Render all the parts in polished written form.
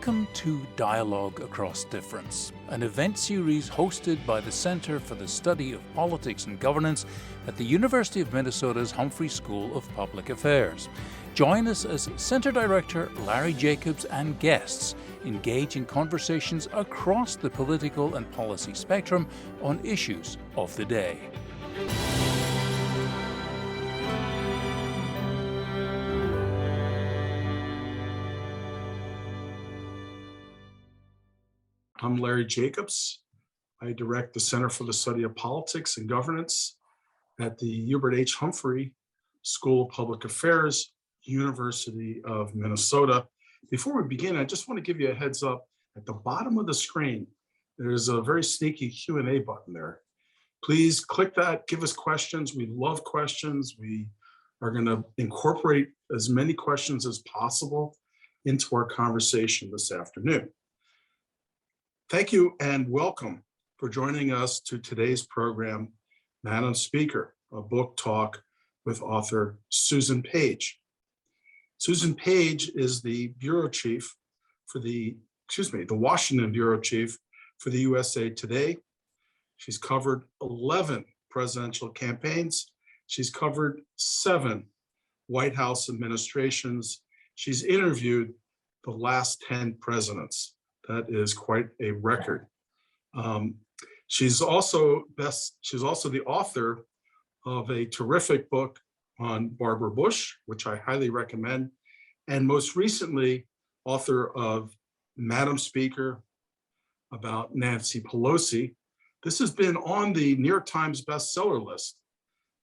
Welcome to Dialogue Across Difference, an event series hosted by the Center for the Study of Politics and Governance at the University of Minnesota's Humphrey School of Public Affairs. Join us as Center Director Larry Jacobs and guests engage in conversations across the political and policy spectrum on issues of the day. I'm Larry Jacobs. I direct the Center for the Study of Politics and Governance at the Hubert H. Humphrey School of Public Affairs, University of Minnesota. Before we begin, I just want to give you a heads up. At the bottom of the screen, there's a very sneaky Q&A button there. Please click that, give us questions. We love questions. We are going to incorporate as many questions as possible into our conversation this afternoon. Thank you and welcome for joining us to today's program, Madam Speaker, a book talk with author Susan Page. Susan Page is the bureau chief for the Washington bureau chief for the USA Today. She's covered 11 presidential campaigns. She's covered 7 White House administrations. She's interviewed the last 10 presidents. That is quite a record. She's also the author of a terrific book on Barbara Bush, which I highly recommend, and most recently, author of Madam Speaker about Nancy Pelosi. This has been on the New York Times bestseller list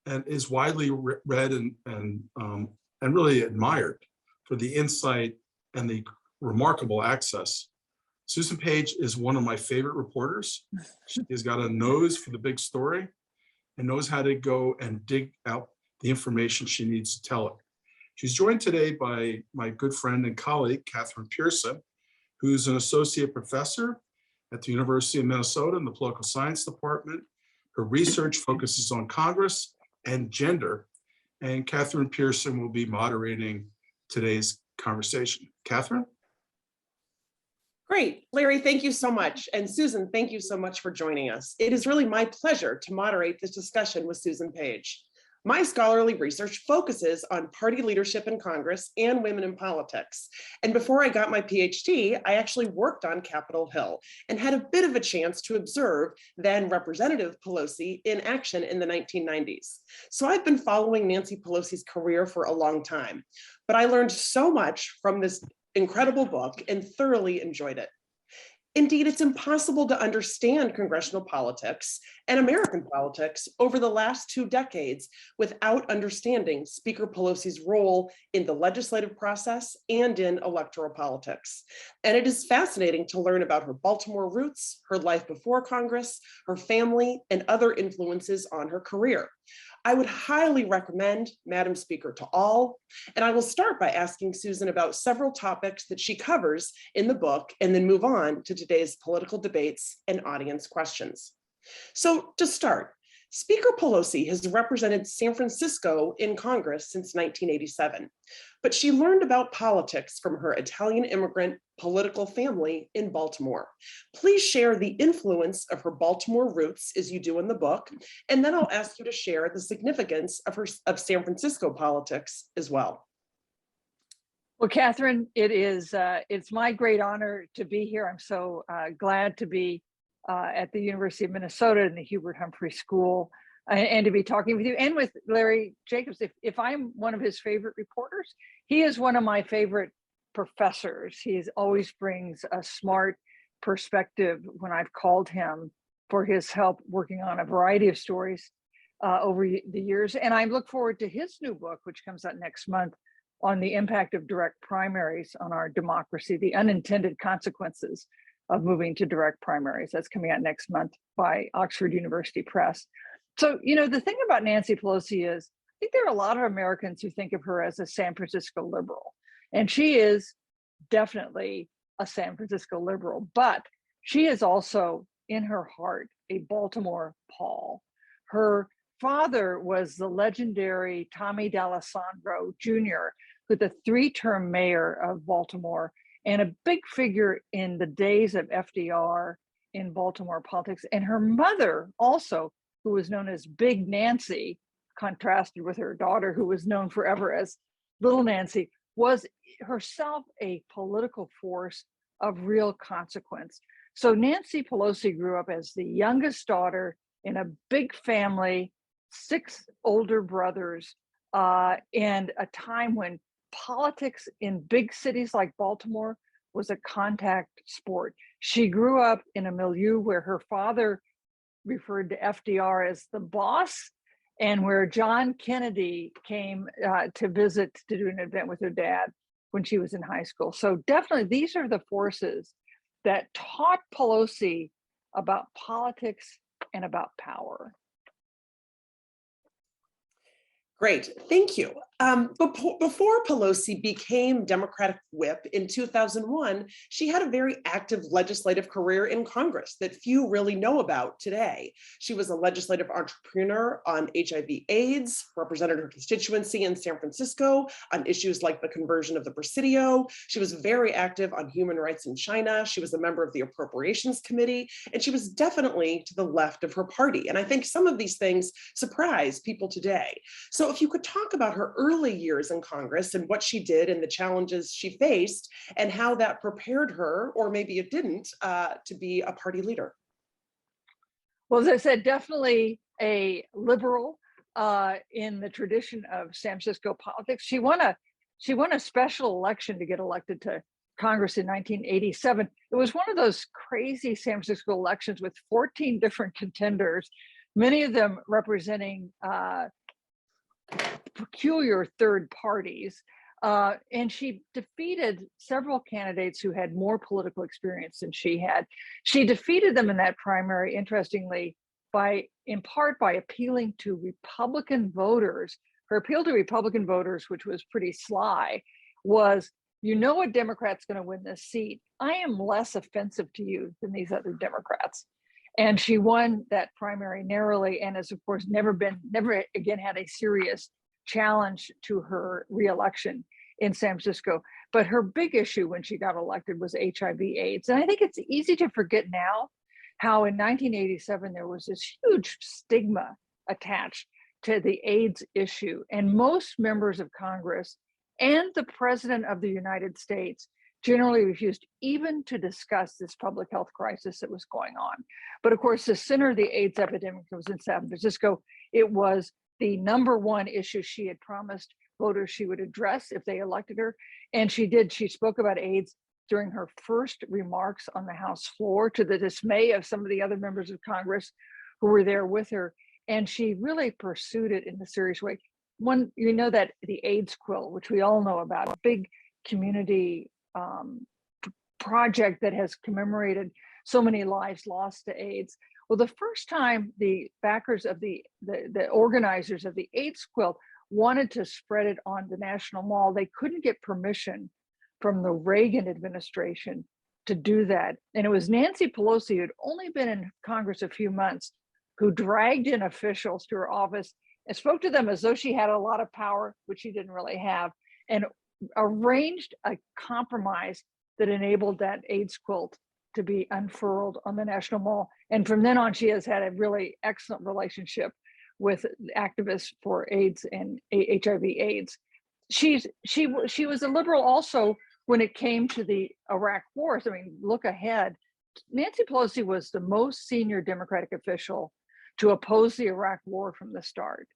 and is widely read and really admired for the insight and the remarkable access. Susan Page is one of my favorite reporters. She's got a nose for the big story and knows how to go and dig out the information she needs to tell it. She's joined today by my good friend and colleague, Kathryn Pearson, who's an associate professor at the University of Minnesota in the Political Science Department. Her research focuses on Congress and gender, and Kathryn Pearson will be moderating today's conversation. Kathryn? Great. Larry, thank you so much. And Susan, thank you so much for joining us. It is really my pleasure to moderate this discussion with Susan Page. My scholarly research focuses on party leadership in Congress and women in politics. And before I got my PhD, I actually worked on Capitol Hill and had a bit of a chance to observe then Representative Pelosi in action in the 1990s. So I've been following Nancy Pelosi's career for a long time, but I learned so much from this incredible book and thoroughly enjoyed it. Indeed, it's impossible to understand congressional politics and American politics over the last 2 decades without understanding Speaker Pelosi's role in the legislative process and in electoral politics. And it is fascinating to learn about her Baltimore roots, her life before Congress, her family, and other influences on her career. I would highly recommend Madam Speaker to all, and I will start by asking Susan about several topics that she covers in the book and then move on to today's political debates and audience questions. So to start, Speaker Pelosi has represented San Francisco in Congress since 1987, but she learned about politics from her Italian immigrant political family in Baltimore. Please share the influence of her Baltimore roots as you do in the book, and then I'll ask you to share the significance of San Francisco politics as well. Well, Kathryn, it's my great honor to be here. I'm so glad to be at the University of Minnesota in the Hubert Humphrey School and to be talking with you and with Larry Jacobs. If I'm one of his favorite reporters, he is one of my favorite professors. He always brings a smart perspective when I've called him for his help working on a variety of stories over the years. And I look forward to his new book, which comes out next month, on the impact of direct primaries on our democracy, the unintended consequences of moving to direct primaries. That's coming out next month by Oxford University Press. So, the thing about Nancy Pelosi is, I think there are a lot of Americans who think of her as a San Francisco liberal, and she is definitely a San Francisco liberal, but she is also in her heart a Baltimore Paul. Her father was the legendary Tommy D'Alessandro Jr., who the 3-term mayor of Baltimore and a big figure in the days of FDR in Baltimore politics. And her mother also, who was known as Big Nancy, contrasted with her daughter, who was known forever as Little Nancy, was herself a political force of real consequence. So Nancy Pelosi grew up as the youngest daughter in a big family, 6 older brothers, and a time when politics in big cities like Baltimore was a contact sport. She grew up in a milieu where her father referred to FDR as the boss, and where John Kennedy came to visit to do an event with her dad when she was in high school. So definitely these are the forces that taught Pelosi about politics and about power. Great, thank you. Before Pelosi became Democratic whip in 2001, she had a very active legislative career in Congress that few really know about today. She was a legislative entrepreneur on HIV/AIDS, represented her constituency in San Francisco on issues like the conversion of the Presidio. She was very active on human rights in China. She was a member of the Appropriations Committee, and she was definitely to the left of her party. And I think some of these things surprise people today. So if you could talk about her early years in Congress and what she did and the challenges she faced and how that prepared her, or maybe it didn't, to be a party leader. Well, as I said, definitely a liberal in the tradition of San Francisco politics. She won a special election to get elected to Congress in 1987. It was one of those crazy San Francisco elections with 14 different contenders, many of them representing peculiar third parties. And she defeated several candidates who had more political experience than she had. She defeated them in that primary, interestingly, in part by appealing to Republican voters. Her appeal to Republican voters, which was pretty sly, was, you know, a Democrat's going to win this seat. I am less offensive to you than these other Democrats. And she won that primary narrowly, and has, of course, never again had a serious challenge to her reelection in San Francisco. But her big issue when she got elected was HIV/AIDS. And I think it's easy to forget now how in 1987, there was this huge stigma attached to the AIDS issue. And most members of Congress and the President of the United States generally refused even to discuss this public health crisis that was going on. But of course, the center of the AIDS epidemic was in San Francisco. It was the #1 issue she had promised voters she would address if they elected her. And she did. She spoke about AIDS during her first remarks on the House floor, to the dismay of some of the other members of Congress who were there with her. And she really pursued it in a serious way. One, you know, that the AIDS quilt, which we all know about, a big community project that has commemorated so many lives lost to AIDS. Well, the first time the backers of the organizers of the AIDS quilt wanted to spread it on the National Mall, they couldn't get permission from the Reagan administration to do that. And it was Nancy Pelosi, who had only been in Congress a few months, who dragged in officials to her office and spoke to them as though she had a lot of power, which she didn't really have, and arranged a compromise that enabled that AIDS quilt to be unfurled on the National Mall. And from then on, she has had a really excellent relationship with activists for AIDS and HIV/AIDS. She was a liberal also when it came to the Iraq War. I mean, look ahead. Nancy Pelosi was the most senior Democratic official to oppose the Iraq War from the start.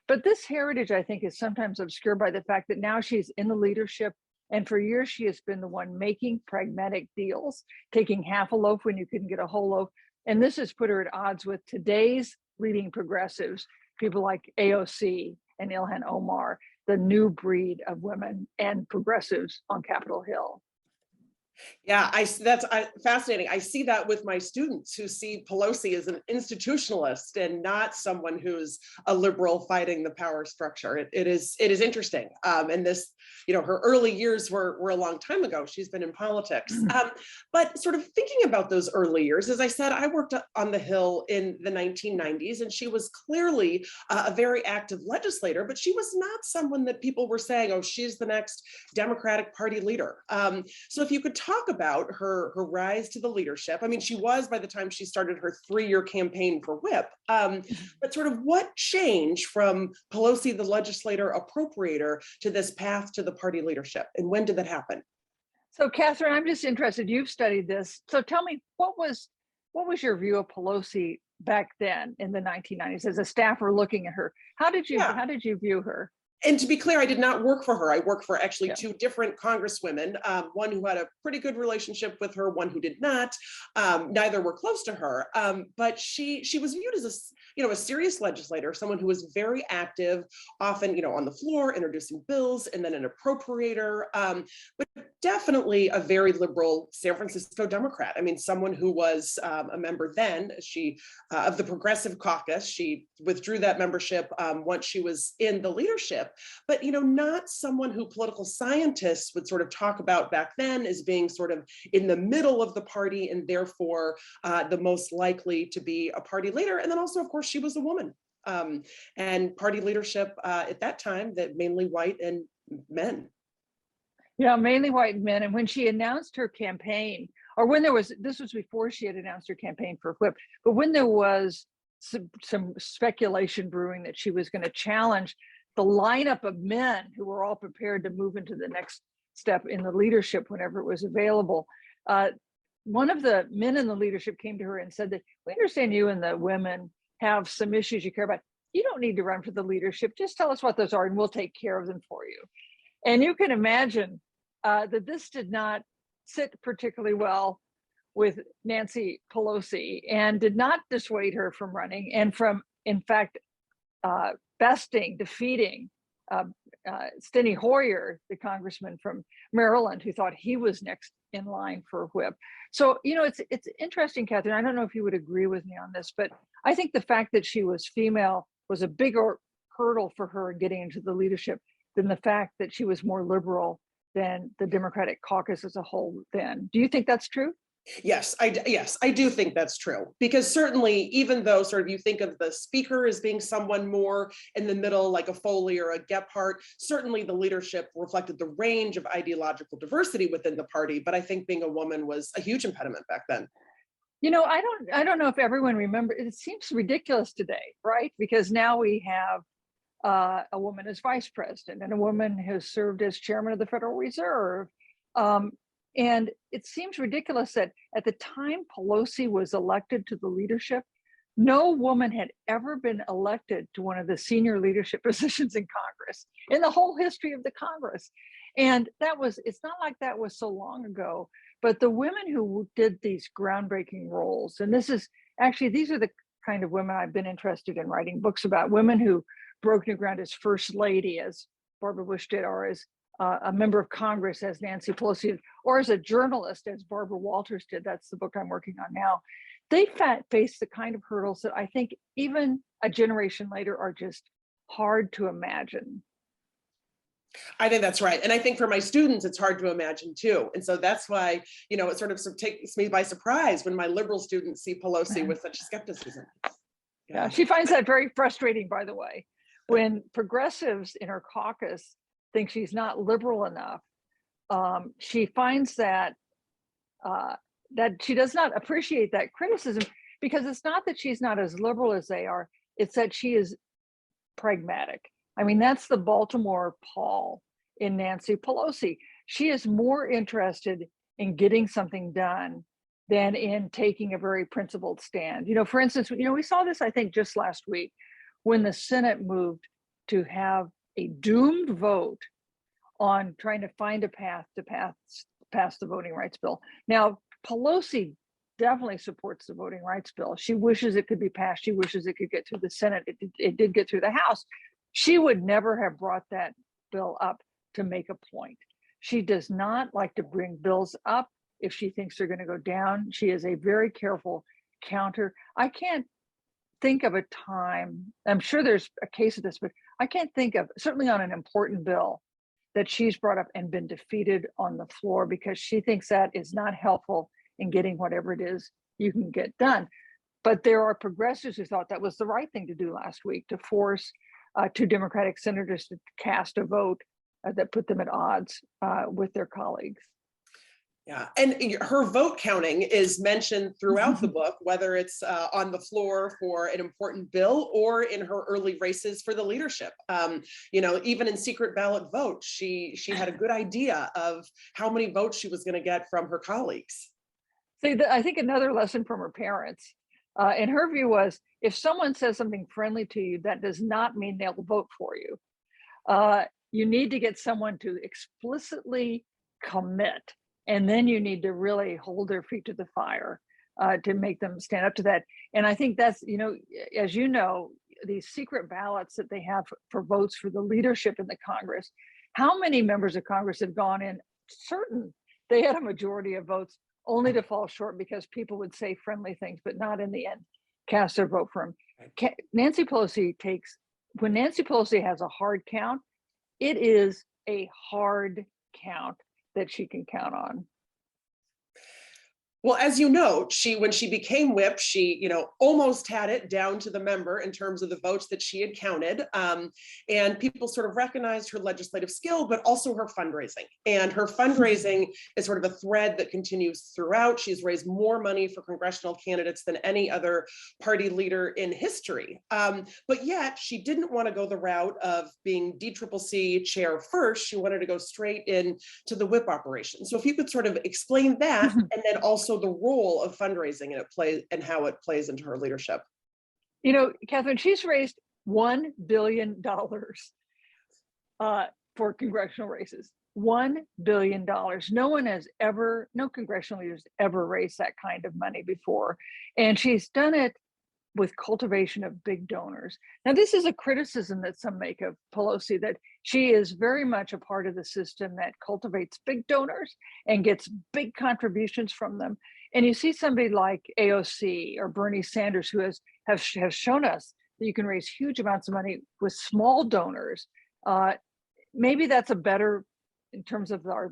But this heritage, I think, is sometimes obscured by the fact that now she's in the leadership, and for years she has been the one making pragmatic deals, taking half a loaf when you couldn't get a whole loaf. And this has put her at odds with today's leading progressives, people like AOC and Ilhan Omar, the new breed of women and progressives on Capitol Hill. Yeah, that's fascinating. I see that with my students who see Pelosi as an institutionalist and not someone who's a liberal fighting the power structure. It is interesting. And this, her early years were a long time ago. She's been in politics. But sort of thinking about those early years, as I said, I worked on the Hill in the 1990s, and she was clearly a very active legislator, but she was not someone that people were saying, oh, she's the next Democratic Party leader. So if you could talk about her rise to the leadership. I mean, she was, by the time she started her 3-year campaign for whip, but sort of what changed from Pelosi, the legislator appropriator, to this path to the party leadership, and when did that happen? So Kathryn, I'm just interested, you've studied this. So tell me, what was your view of Pelosi back then in the 1990s as a staffer looking at her? How did you view her? And to be clear, I did not work for her. I worked for actually two different congresswomen, one who had a pretty good relationship with her, one who did not. Neither were close to her, but she was viewed as a serious legislator, someone who was very active, often on the floor, introducing bills, and then an appropriator, but definitely a very liberal San Francisco Democrat. I mean, someone who was a member then, of the Progressive Caucus. She withdrew that membership once she was in the leadership. But not someone who political scientists would sort of talk about back then as being sort of in the middle of the party, and therefore the most likely to be a party leader. And then also, of course, she was a woman, and party leadership at that time, that mainly white and men. Yeah, mainly white men. And when she announced her campaign, or when this was before she had announced her campaign for whip, but when there was some speculation brewing that she was going to challenge the lineup of men who were all prepared to move into the next step in the leadership whenever it was available. One of the men in the leadership came to her and said that, we understand you and the women have some issues you care about. You don't need to run for the leadership. Just tell us what those are and we'll take care of them for you. And you can imagine that this did not sit particularly well with Nancy Pelosi and did not dissuade her from running and from, in fact, defeating Steny Hoyer, the congressman from Maryland, who thought he was next in line for whip. So, it's interesting, Kathryn. I don't know if you would agree with me on this, but I think the fact that she was female was a bigger hurdle for her getting into the leadership than the fact that she was more liberal than the Democratic caucus as a whole then. Do you think that's true? Yes, I do think that's true, because certainly, even though sort of you think of the speaker as being someone more in the middle, like a Foley or a Gephardt, certainly the leadership reflected the range of ideological diversity within the party. But I think being a woman was a huge impediment back then. I don't know if everyone remembers. It seems ridiculous today, right? Because now we have a woman as vice president and a woman who's served as chairman of the Federal Reserve. And it seems ridiculous that at the time Pelosi was elected to the leadership, no woman had ever been elected to one of the senior leadership positions in Congress, in the whole history of the Congress. And it's not like that was so long ago, but the women who did these groundbreaking roles, and these are the kind of women I've been interested in writing books about, women who broke new ground as first lady, as Barbara Bush did, or as a member of Congress, as Nancy Pelosi did, or as a journalist, as Barbara Walters did. That's the book I'm working on now. They face the kind of hurdles that I think even a generation later are just hard to imagine. I think that's right. And I think for my students, it's hard to imagine too. And so that's why, it sort of takes me by surprise when my liberal students see Pelosi with such skepticism. Yeah, she finds that very frustrating, by the way. When progressives in her caucus think she's not liberal enough, she finds that she does not appreciate that criticism, because it's not that she's not as liberal as they are, it's that she is pragmatic. I mean, that's the Baltimore Paul in Nancy Pelosi. She is more interested in getting something done than in taking a very principled stand. For instance, we saw this, I think, just last week when the Senate moved to have a doomed vote on trying to find a path to pass the voting rights bill. Now, Pelosi definitely supports the voting rights bill. She wishes it could be passed. She wishes it could get through the Senate. It did get through the House. She would never have brought that bill up to make a point. She does not like to bring bills up if she thinks they're going to go down. She is a very careful counter. I can't think of a time, I'm sure there's a case of this, but I can't think of, certainly on an important bill, that she's brought up and been defeated on the floor because she thinks that is not helpful in getting whatever it is you can get done. But there are progressives who thought that was the right thing to do last week, to force two Democratic senators to cast a vote that put them at odds with their colleagues. Yeah, and her vote counting is mentioned throughout the book, whether it's on the floor for an important bill or in her early races for the leadership. You know, even in secret ballot votes, she had a good idea of how many votes she was going to get from her colleagues. See, I think another lesson from her parents, in her view, was if someone says something friendly to you, that does not mean they'll vote for you. You need to get someone to explicitly commit. And then you need to really hold their feet to the fire to make them stand up to that. And I think that's, you know, as you know, these secret ballots that they have for votes for the leadership in the Congress, how many members of Congress have gone in certain they had a majority of votes only to fall short because people would say friendly things, but not in the end cast their vote for him. Nancy Pelosi when Nancy Pelosi has a hard count, it is a hard count that she can count on. Well, as you know, when she became whip, she, you know, almost had it down to the member in terms of the votes that she had counted. And people sort of recognized her legislative skill, but also her fundraising. And her fundraising is sort of a thread that continues throughout. She's raised more money for congressional candidates than any other party leader in history. But yet she didn't want to go the route of being DCCC chair first. She wanted to go straight in to the whip operation. So if you could sort of explain that, and then also the role of fundraising and how it plays into her leadership. You know, Kathryn, she's raised $1 billion for congressional races. $1 billion. No congressional leaders ever raised that kind of money before. And she's done it with cultivation of big donors. Now, this is a criticism that some make of Pelosi, that she is very much a part of the system that cultivates big donors and gets big contributions from them. And you see somebody like AOC or Bernie Sanders, who has shown us that you can raise huge amounts of money with small donors. Maybe that's a better, in terms of our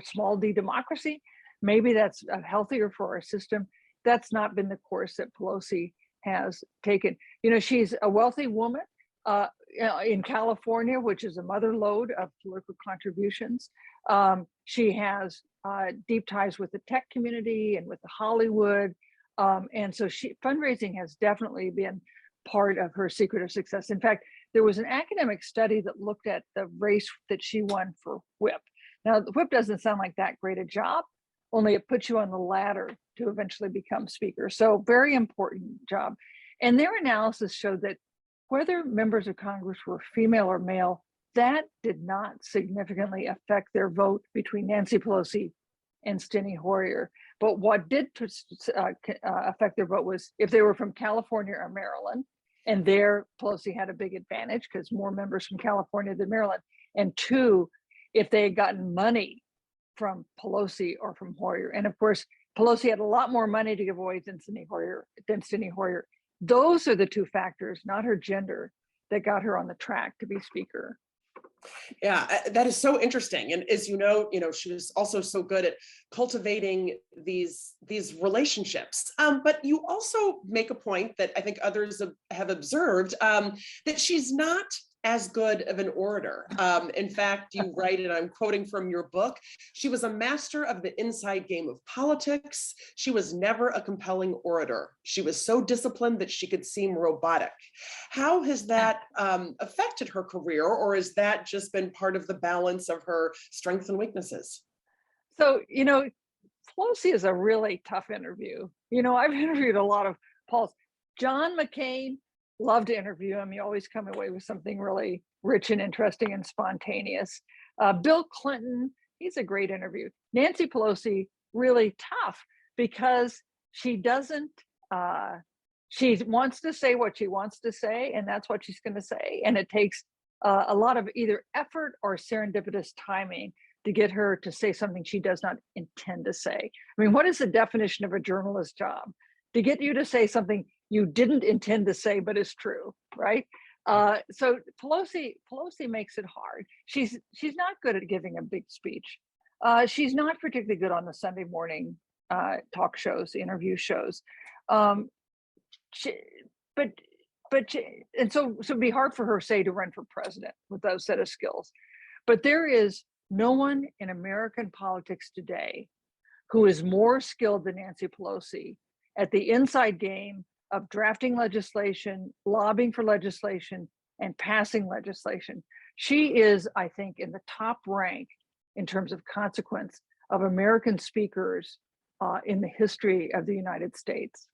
small d democracy, maybe that's healthier for our system. That's not been the course that Pelosi has taken. You know, she's a wealthy woman in California, which is a mother lode of political contributions. She has deep ties with the tech community and with the Hollywood. And so fundraising has definitely been part of her secret of success. In fact, there was an academic study that looked at the race that she won for whip. Now, the whip doesn't sound like that great a job, only it puts you on the ladder to eventually become speaker. So very important job. And their analysis showed that whether members of Congress were female or male, that did not significantly affect their vote between Nancy Pelosi and Steny Hoyer. But what did affect their vote was if they were from California or Maryland, and there Pelosi had a big advantage because more members from California than Maryland. And two, if they had gotten money from Pelosi or from Hoyer. And of course, Pelosi had a lot more money to give away than Steny Hoyer. Those are the two factors, not her gender, that got her on the track to be speaker. Yeah, that is so interesting. And as you know, she was also so good at cultivating these relationships. But you also make a point that I think others have observed, that she's not as good of an orator. In fact, you write, and I'm quoting from your book, she was a master of the inside game of politics. She was never a compelling orator. She was so disciplined that she could seem robotic. How has that affected her career, or has that just been part of the balance of her strengths and weaknesses? So, Pelosi is a really tough interview. I've interviewed a lot of Pauls. John McCain, love to interview him. You always come away with something really rich and interesting and spontaneous. Bill Clinton, he's a great interview. Nancy Pelosi, really tough because she wants to say what she wants to say, and that's what she's going to say. And it takes a lot of either effort or serendipitous timing to get her to say something she does not intend to say. I mean, what is the definition of a journalist's job? To get you to say something you didn't intend to say, but is true, right? So Pelosi makes it hard. She's not good at giving a big speech. She's not particularly good on the Sunday morning talk shows, interview shows. And so it'd be hard for her, say, to run for president with those set of skills. But there is no one in American politics today who is more skilled than Nancy Pelosi at the inside game of drafting legislation, lobbying for legislation, and passing legislation. She is, I think, in the top rank in terms of consequence of American speakers in the history of the United States.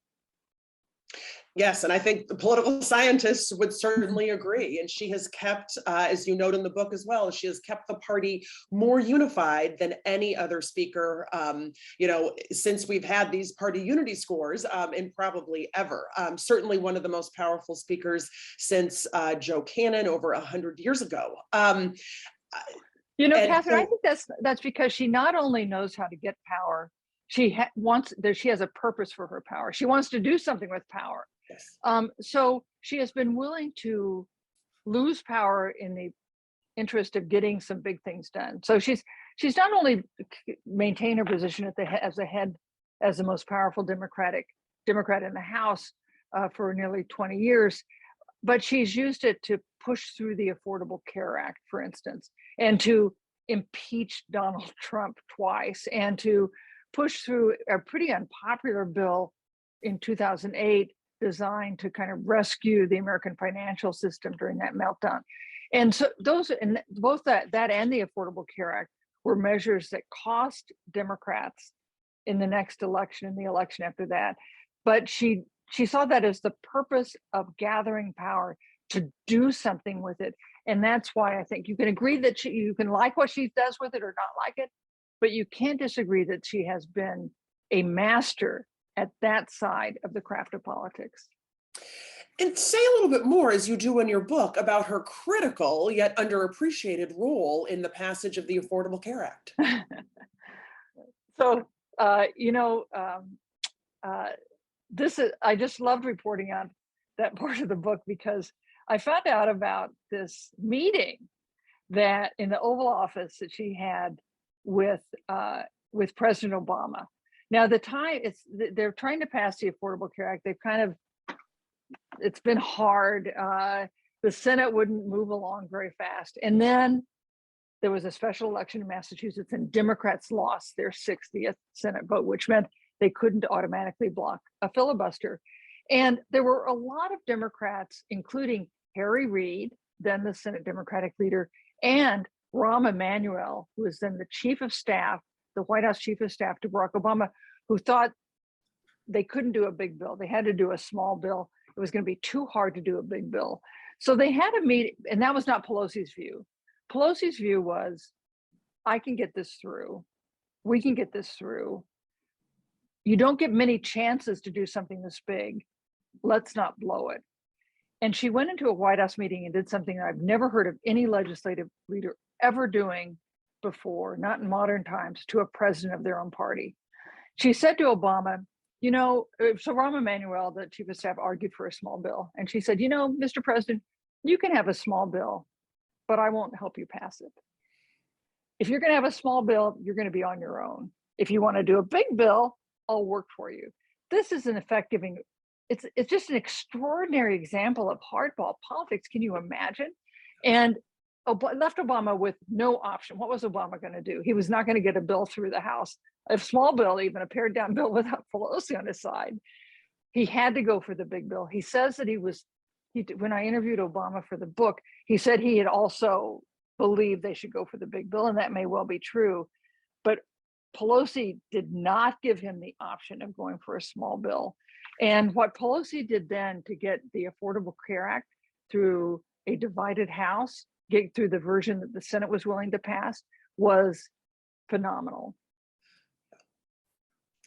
Yes, and I think the political scientists would certainly agree. And she has kept, as you note in the book as well, she has kept the party more unified than any other speaker, since we've had these party unity scores, and probably ever. Certainly one of the most powerful speakers since Joe Cannon over 100 years ago. Kathryn, I think that's because she not only knows how to get power, she has a purpose for her power. She wants to do something with power. Yes. So she has been willing to lose power in the interest of getting some big things done. So she's not only maintained her position as the most powerful Democrat in the House for nearly 20 years, but she's used it to push through the Affordable Care Act, for instance, and to impeach Donald Trump twice, and to push through a pretty unpopular bill in 2008 designed to kind of rescue the American financial system during that meltdown. And so both that and the Affordable Care Act were measures that cost Democrats in the next election and the election after that. But she saw that as the purpose of gathering power to do something with it. And that's why I think you can agree that you can like what she does with it or not like it, but you can't disagree that she has been a master at that side of the craft of politics. And say a little bit more, as you do in your book, about her critical yet underappreciated role in the passage of the Affordable Care Act. So, I just loved reporting on that part of the book, because I found out about this meeting that in the Oval Office that she had with President Obama. Now, they're trying to pass the Affordable Care Act. It's been hard. The Senate wouldn't move along very fast. And then there was a special election in Massachusetts, and Democrats lost their 60th Senate vote, which meant they couldn't automatically block a filibuster. And there were a lot of Democrats, including Harry Reid, then the Senate Democratic leader, and Rahm Emanuel, who was then the chief of staff, the White House chief of staff to Barack Obama, who thought they couldn't do a big bill. They had to do a small bill. It was going to be too hard to do a big bill. So they had a meeting, and that was not Pelosi's view. Pelosi's view was, I can get this through. We can get this through. You don't get many chances to do something this big. Let's not blow it. And she went into a White House meeting and did something that I've never heard of any legislative leader ever doing before, not in modern times, to a president of their own party. She said to Obama, so Rahm Emanuel, the chief of staff, argued for a small bill. And she said, Mr. President, you can have a small bill, but I won't help you pass it. If you're going to have a small bill, you're going to be on your own. If you want to do a big bill, I'll work for you. This is an effective, it's just an extraordinary example of hardball politics. Can you imagine? And left Obama with no option. What was Obama going to do? He was not going to get a bill through the House, a small bill, even a pared down bill without Pelosi on his side. He had to go for the big bill. He says that when I interviewed Obama for the book, he said he had also believed they should go for the big bill, and that may well be true. But Pelosi did not give him the option of going for a small bill. And what Pelosi did then to get the Affordable Care Act through a divided House, get through the version that the Senate was willing to pass, was phenomenal.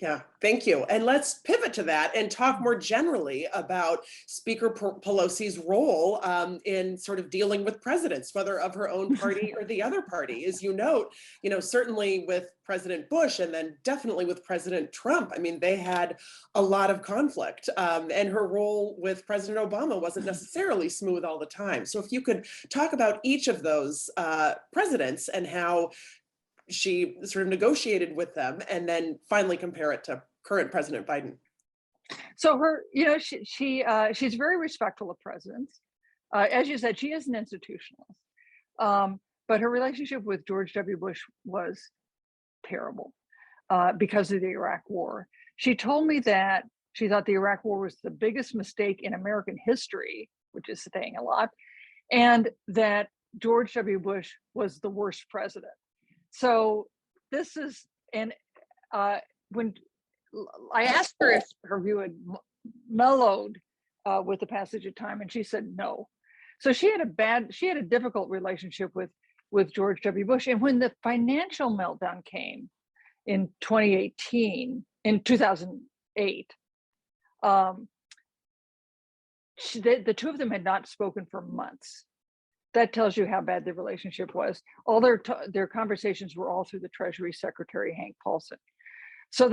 Yeah, thank you. And let's pivot to that and talk more generally about Speaker Pelosi's role in sort of dealing with presidents, whether of her own party or the other party. As you note, certainly with President Bush and then definitely with President Trump, I mean, they had a lot of conflict, and her role with President Obama wasn't necessarily smooth all the time. So if you could talk about each of those presidents and how she sort of negotiated with them, and then finally compare it to current President Biden. So she's very respectful of presidents. As you said, she is an institutionalist. But her relationship with George W. Bush was terrible because of the Iraq War. She told me that she thought the Iraq War was the biggest mistake in American history, which is saying a lot, and that George W. Bush was the worst president. So this is, and when I asked her if her view had mellowed with the passage of time, and she said no. So she had a difficult relationship with George W. Bush. And when the financial meltdown came in 2008, the two of them had not spoken for months. That tells you how bad the relationship was. All their conversations were all through the Treasury Secretary, Hank Paulson. So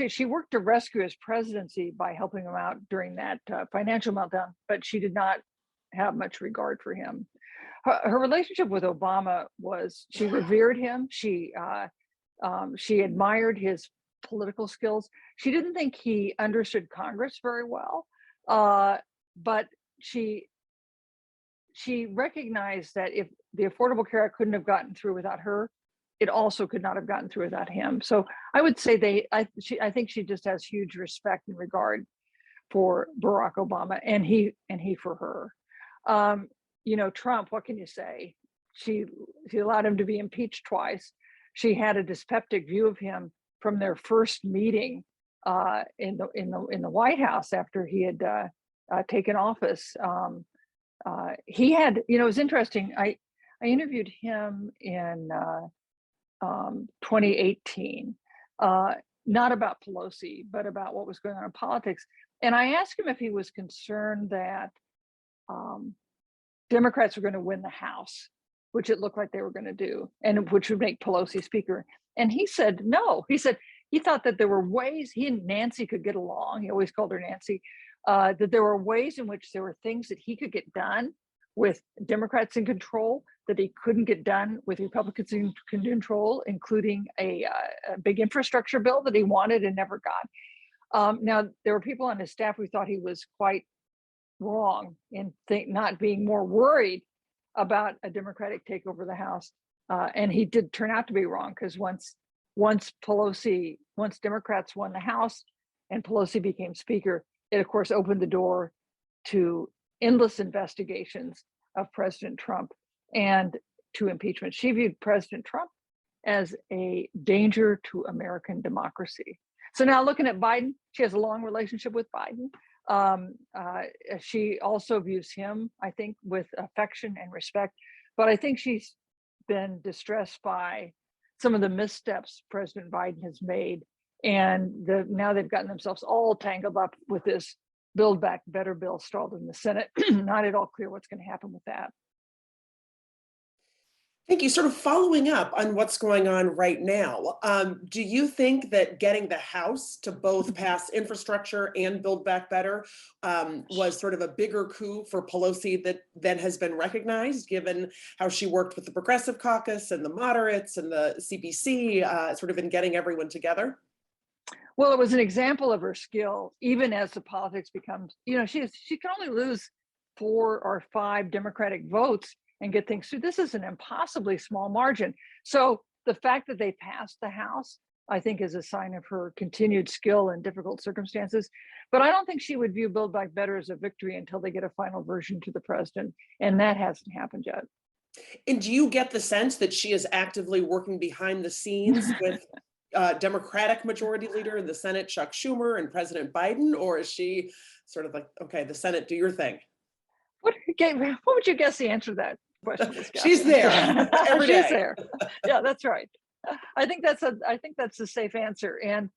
she worked to rescue his presidency by helping him out during that financial meltdown, but she did not have much regard for him. Her relationship with Obama was, she revered him. She admired his political skills. She didn't think he understood Congress very well, but she recognized that if the Affordable Care Act couldn't have gotten through without her, it also could not have gotten through without him. So I would say I think she just has huge respect and regard for Barack Obama, and he for her. Trump, what can you say? She allowed him to be impeached twice. She had a dyspeptic view of him from their first meeting in the White House after he had taken office. He had, it was interesting. I interviewed him in 2018, not about Pelosi, but about what was going on in politics. And I asked him if he was concerned that Democrats were going to win the House, which it looked like they were going to do, and which would make Pelosi Speaker. And he said no. He said he thought that there were ways he and Nancy could get along. He always called her Nancy. That there were ways in which there were things that he could get done with Democrats in control that he couldn't get done with Republicans in control, including a big infrastructure bill that he wanted and never got. Now, there were people on his staff who thought he was quite wrong in not being more worried about a Democratic takeover of the House. And he did turn out to be wrong, because once Democrats won the House and Pelosi became Speaker, it of course opened the door to endless investigations of President Trump and to impeachment. She viewed President Trump as a danger to American democracy. So now looking at Biden, she has a long relationship with Biden. She also views him, I think, with affection and respect, but I think she's been distressed by some of the missteps President Biden has made. And now they've gotten themselves all tangled up with this Build Back Better bill stalled in the Senate. Not at all clear what's going to happen with that. Thank you. Sort of following up on what's going on right now, do you think that getting the House to both pass infrastructure and Build Back Better was sort of a bigger coup for Pelosi that has been recognized, given how she worked with the Progressive Caucus and the moderates and the CPC, sort of in getting everyone together? Well, it was an example of her skill, even as the politics becomes, she can only lose 4 or 5 Democratic votes and get things through. This is an impossibly small margin. So the fact that they passed the House, I think, is a sign of her continued skill in difficult circumstances. But I don't think she would view Build Back Better as a victory until they get a final version to the president. And that hasn't happened yet. And do you get the sense that she is actively working behind the scenes with Democratic Majority Leader in the Senate, Chuck Schumer, and President Biden? Or is she sort of like, okay, the Senate, do your thing? What would you guess the answer to that question is? She's there every day. She's there. Yeah, that's right. I think that's a safe answer. And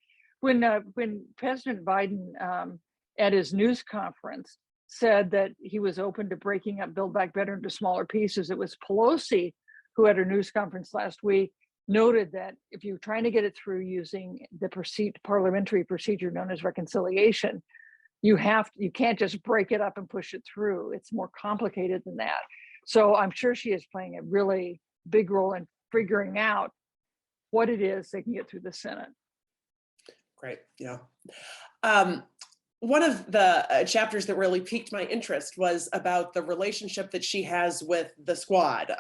when President Biden at his news conference said that he was open to breaking up Build Back Better into smaller pieces, it was Pelosi who at her news conference last week noted that if you're trying to get it through using the parliamentary procedure known as reconciliation, you can't just break it up and push it through. It's more complicated than that. So I'm sure she is playing a really big role in figuring out what it is they can get through the Senate. Great, yeah. One of the chapters that really piqued my interest was about the relationship that she has with the squad,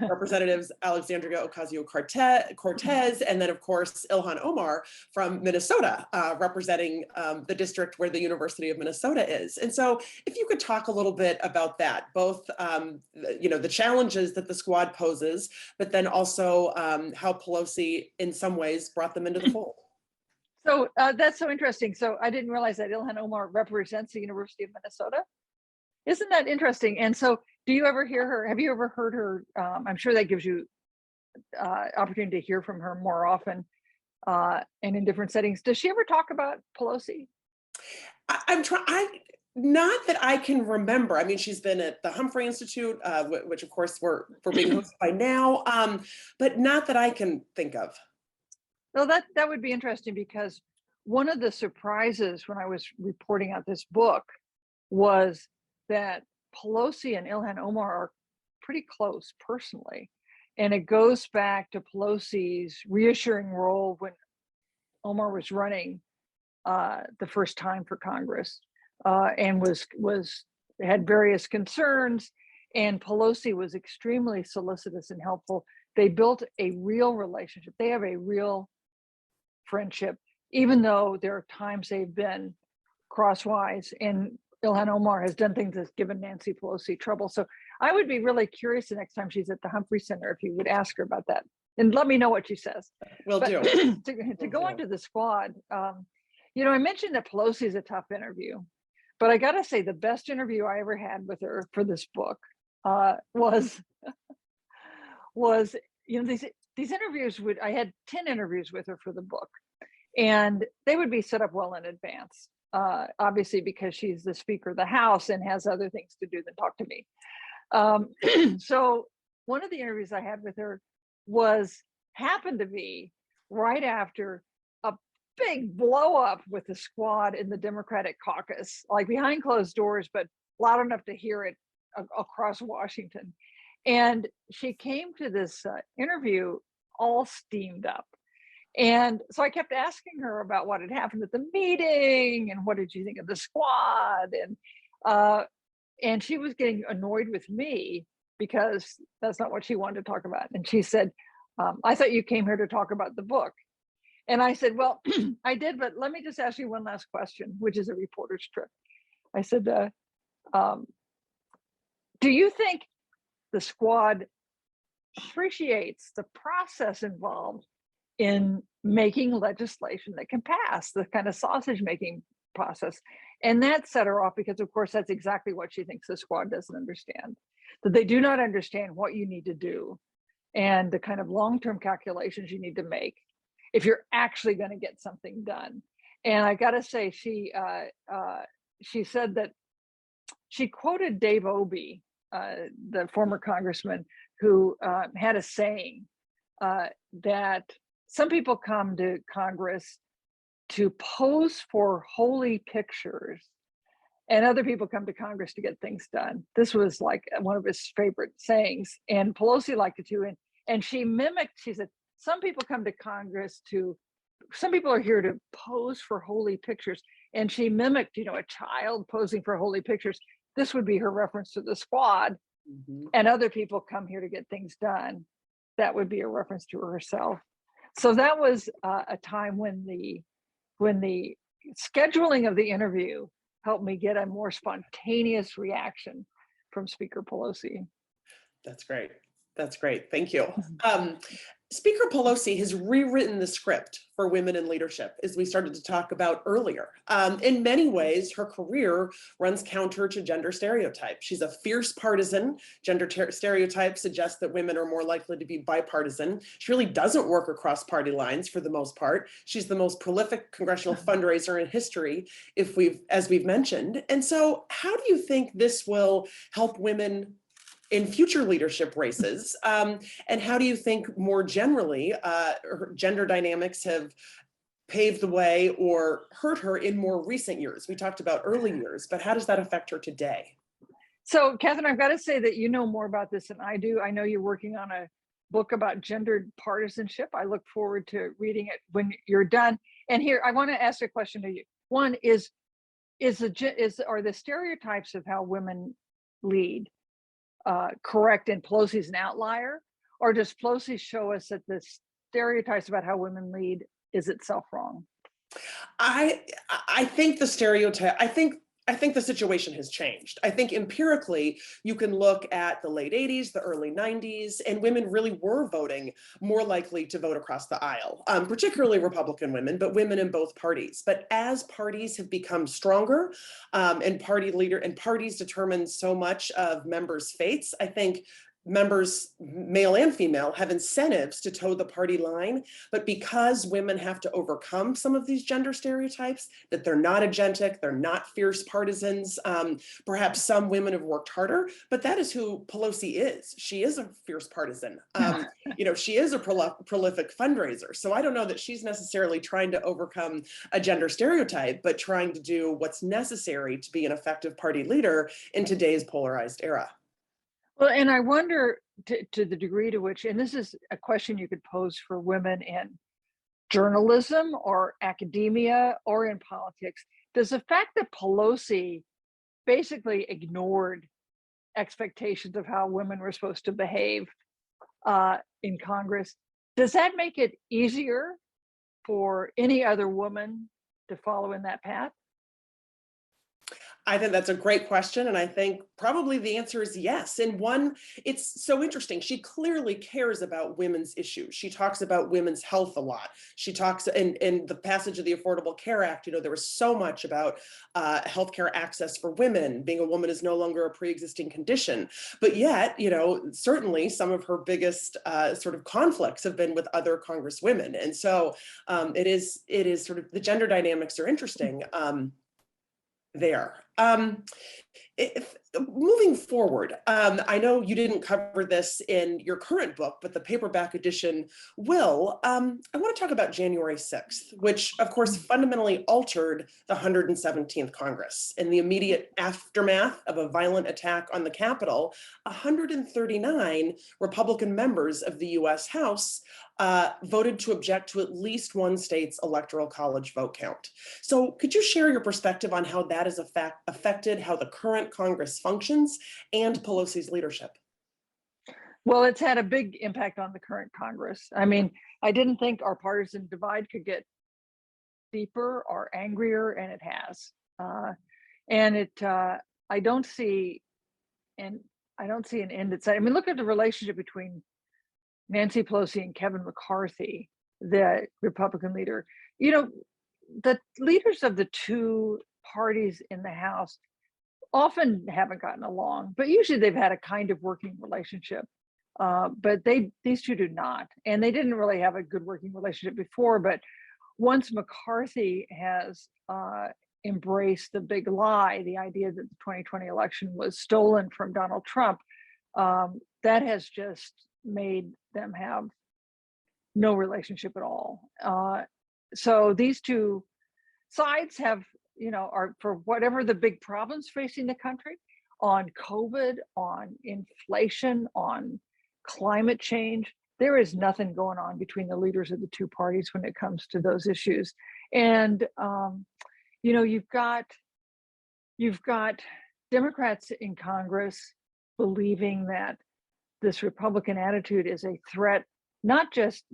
Representatives Alexandria Ocasio-Cortez, and then of course Ilhan Omar from Minnesota, representing the district where the University of Minnesota is. And so if you could talk a little bit about that, both the challenges that the squad poses, but then also how Pelosi in some ways brought them into the fold. So that's so interesting. So I didn't realize that Ilhan Omar represents the University of Minnesota. Isn't that interesting? And so do you ever hear her? Have you ever heard her? I'm sure that gives you opportunity to hear from her more often and in different settings. Does she ever talk about Pelosi? I'm trying. Not that I can remember. I mean, she's been at the Humphrey Institute, which of course we're being hosted by now, but not that I can think of. Well, that would be interesting, because one of the surprises when I was reporting out this book was that Pelosi and Ilhan Omar are pretty close personally. And it goes back to Pelosi's reassuring role when Omar was running the first time for Congress and had various concerns. And Pelosi was extremely solicitous and helpful. They built a real relationship. They have a real friendship, even though there are times they've been crosswise, and Ilhan Omar has done things that's given Nancy Pelosi trouble. So I would be really curious the next time she's at the Humphrey Center if you would ask her about that, and let me know what she says. Will do. To go into the squad, I mentioned that Pelosi is a tough interview, but I got to say the best interview I ever had with her for this book was these interviews I had 10 interviews with her for the book, and they would be set up well in advance, obviously because she's the Speaker of the House and has other things to do than talk to me. So one of the interviews I had with her happened to be right after a big blow up with the squad in the Democratic caucus, like behind closed doors, but loud enough to hear it across Washington. And she came to this interview all steamed up. And so I kept asking her about what had happened at the meeting and what did you think of the squad? And she was getting annoyed with me because that's not what she wanted to talk about. And she said, I thought you came here to talk about the book. And I said, well, I did, but let me just ask you one last question, which is a reporter's trick. I said, do you think the squad appreciates the process involved in making legislation that can pass, the kind of sausage making process? And that set her off, because of course that's exactly what she thinks the squad doesn't understand, that they do not understand what you need to do and the kind of long-term calculations you need to make if you're actually going to get something done. And I got to say, she said that she quoted Dave Obey, the former congressman, who had a saying that some people come to Congress to pose for holy pictures, and other people come to Congress to get things done. This was like one of his favorite sayings, and Pelosi liked it too. And she mimicked, she said, some people come to Congress some people are here to pose for holy pictures. And she mimicked, a child posing for holy pictures. This would be her reference to the squad. Mm-hmm. And other people come here to get things done. That would be a reference to herself. So that was a time when the scheduling of the interview helped me get a more spontaneous reaction from Speaker Pelosi. That's great. That's great. Thank you. Speaker Pelosi has rewritten the script for women in leadership, as we started to talk about earlier. In many ways, her career runs counter to gender stereotypes. She's a fierce partisan. Gender stereotypes suggest that women are more likely to be bipartisan. She really doesn't work across party lines for the most part. She's the most prolific congressional fundraiser in history, as we've mentioned. And so how do you think this will help women in future leadership races? And how do you think more generally gender dynamics have paved the way or hurt her in more recent years? We talked about early years, but how does that affect her today? So, Kathryn, I've got to say that you know more about this than I do. I know you're working on a book about gendered partisanship. I look forward to reading it when you're done. And here, I want to ask a question to you. One are the stereotypes of how women lead correct, and Pelosi's an outlier, or does Pelosi show us that the stereotypes about how women lead is itself wrong? I think the stereotype, I think the situation has changed. I think empirically, you can look at the late 80s, the early 90s, and women really were voting more likely to vote across the aisle, particularly Republican women, but women in both parties. But as parties have become stronger and parties determine so much of members' fates, I think members, male and female, have incentives to toe the party line. But because women have to overcome some of these gender stereotypes, that they're not agentic, they're not fierce partisans, perhaps some women have worked harder, but that is who Pelosi is. She is a fierce partisan. She is a prolific fundraiser. So I don't know that she's necessarily trying to overcome a gender stereotype, but trying to do what's necessary to be an effective party leader in today's polarized era. Well, and I wonder to the degree to which, and this is a question you could pose for women in journalism or academia or in politics, does the fact that Pelosi basically ignored expectations of how women were supposed to behave in Congress, does that make it easier for any other woman to follow in that path? I think that's a great question. And I think probably the answer is yes. And one, it's so interesting. She clearly cares about women's issues. She talks about women's health a lot. She talks in the passage of the Affordable Care Act, there was so much about healthcare access for women. Being a woman is no longer a pre-existing condition. But yet, certainly some of her biggest sort of conflicts have been with other Congresswomen. And so it is sort of, the gender dynamics are interesting there. Moving forward, I know you didn't cover this in your current book, but the paperback edition will. I want to talk about January 6th, which of course fundamentally altered the 117th Congress. In the immediate aftermath of a violent attack on the Capitol, 139 Republican members of the US House voted to object to at least one state's electoral college vote count. So could you share your perspective on how that has affected how the current Congress functions and Pelosi's leadership? Well, it's had a big impact on the current Congress. I mean, I didn't think our partisan divide could get deeper or angrier, and it has. I don't see an end in sight. I mean, look at the relationship between Nancy Pelosi and Kevin McCarthy, the Republican leader. The leaders of the two parties in the House often haven't gotten along, but usually they've had a kind of working relationship. But these two do not, and they didn't really have a good working relationship before. But once McCarthy has embraced the big lie, the idea that the 2020 election was stolen from Donald Trump, that has just made them have no relationship at all. So these two sides have, are, for whatever the big problems facing the country, on COVID, on inflation, on climate change, there is nothing going on between the leaders of the two parties when it comes to those issues. And you've got Democrats in Congress believing that this Republican attitude is a threat, not just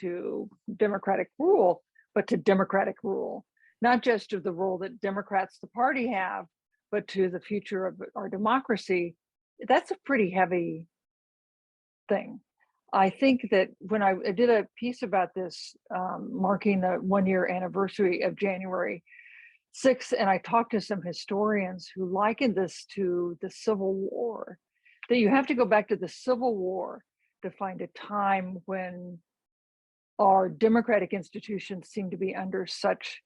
to democratic rule, but to democratic rule, not just to the role that Democrats, the party, have, but to the future of our democracy. That's a pretty heavy thing. I think that when I did a piece about this, marking the 1-year anniversary of January 6th, and I talked to some historians who likened this to the Civil War, that you have to go back to the Civil War to find a time when our democratic institutions seem to be under such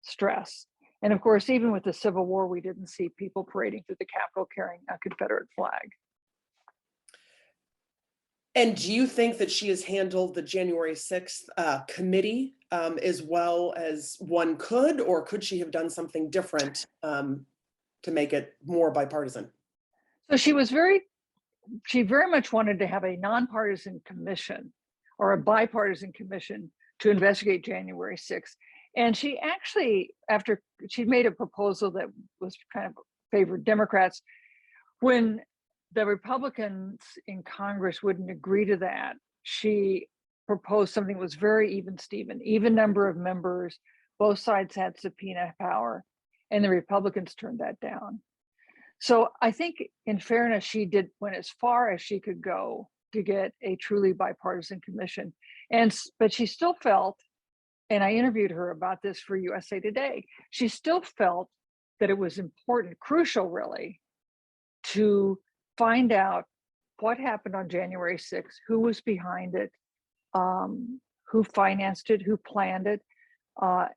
stress. And of course, even with the Civil War, we didn't see people parading through the Capitol carrying a Confederate flag. And do you think that she has handled the January 6th committee as well as one could, or could she have done something different to make it more bipartisan? So she very much wanted to have a nonpartisan commission or a bipartisan commission to investigate January 6th. And she actually, after she made a proposal that was kind of favored Democrats, when the Republicans in Congress wouldn't agree to that, she proposed something that was very even number of members, both sides had subpoena power, and the Republicans turned that down. So I think in fairness, she went as far as she could go to get a truly bipartisan commission. But she still felt, and I interviewed her about this for USA Today, she still felt that it was important, crucial really, to find out what happened on January 6th, who was behind it, who financed it, who planned it,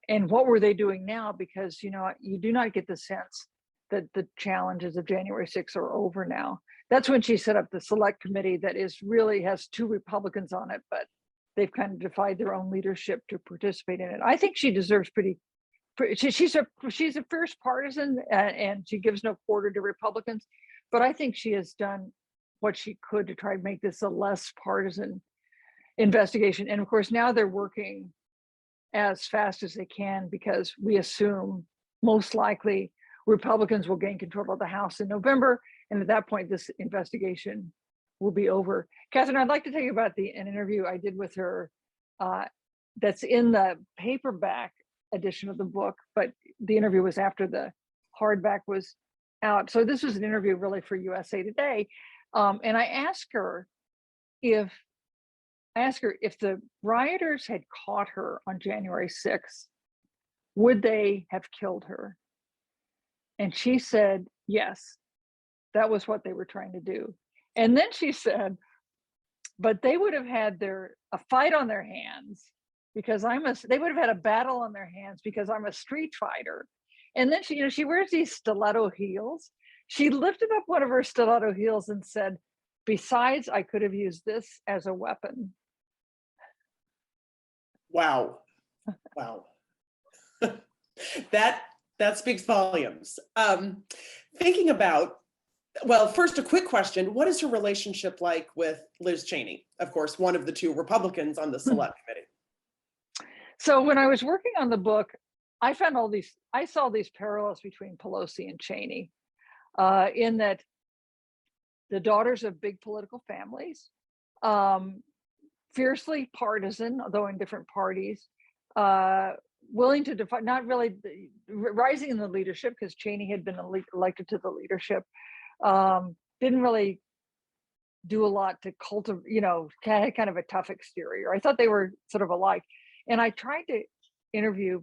and what were they doing now? Because, you do not get the sense that the challenges of January 6th are over now. That's when she set up the select committee that has 2 Republicans on it, but they've kind of defied their own leadership to participate in it. I think she deserves she's a fierce partisan, and she gives no quarter to Republicans, but I think she has done what she could to try to make this a less partisan investigation. And of course, now they're working as fast as they can because we assume most likely Republicans will gain control of the House in November. And at that point, this investigation will be over. Kathryn, I'd like to tell you about an interview I did with her that's in the paperback edition of the book, but the interview was after the hardback was out. So this was an interview really for USA Today. And I asked her if the rioters had caught her on January 6th, would they have killed her? And she said, yes, that was what they were trying to do. And then she said, but they would have had a fight on their hands because they would have had a battle on their hands because I'm a street fighter. And then she wears these stiletto heels. She lifted up one of her stiletto heels and said, besides, I could have used this as a weapon. Wow. Wow. That speaks volumes. Thinking about, well, first a quick question. What is her relationship like with Liz Cheney? Of course, one of the 2 Republicans on the select committee. So when I was working on the book, I saw these parallels between Pelosi and Cheney, in that the daughters of big political families, fiercely partisan, although in different parties, willing to defy, not really rising in the leadership because Cheney had been elected to the leadership, didn't really do a lot to cultivate, had kind of a tough exterior. I thought they were sort of alike. And I tried to interview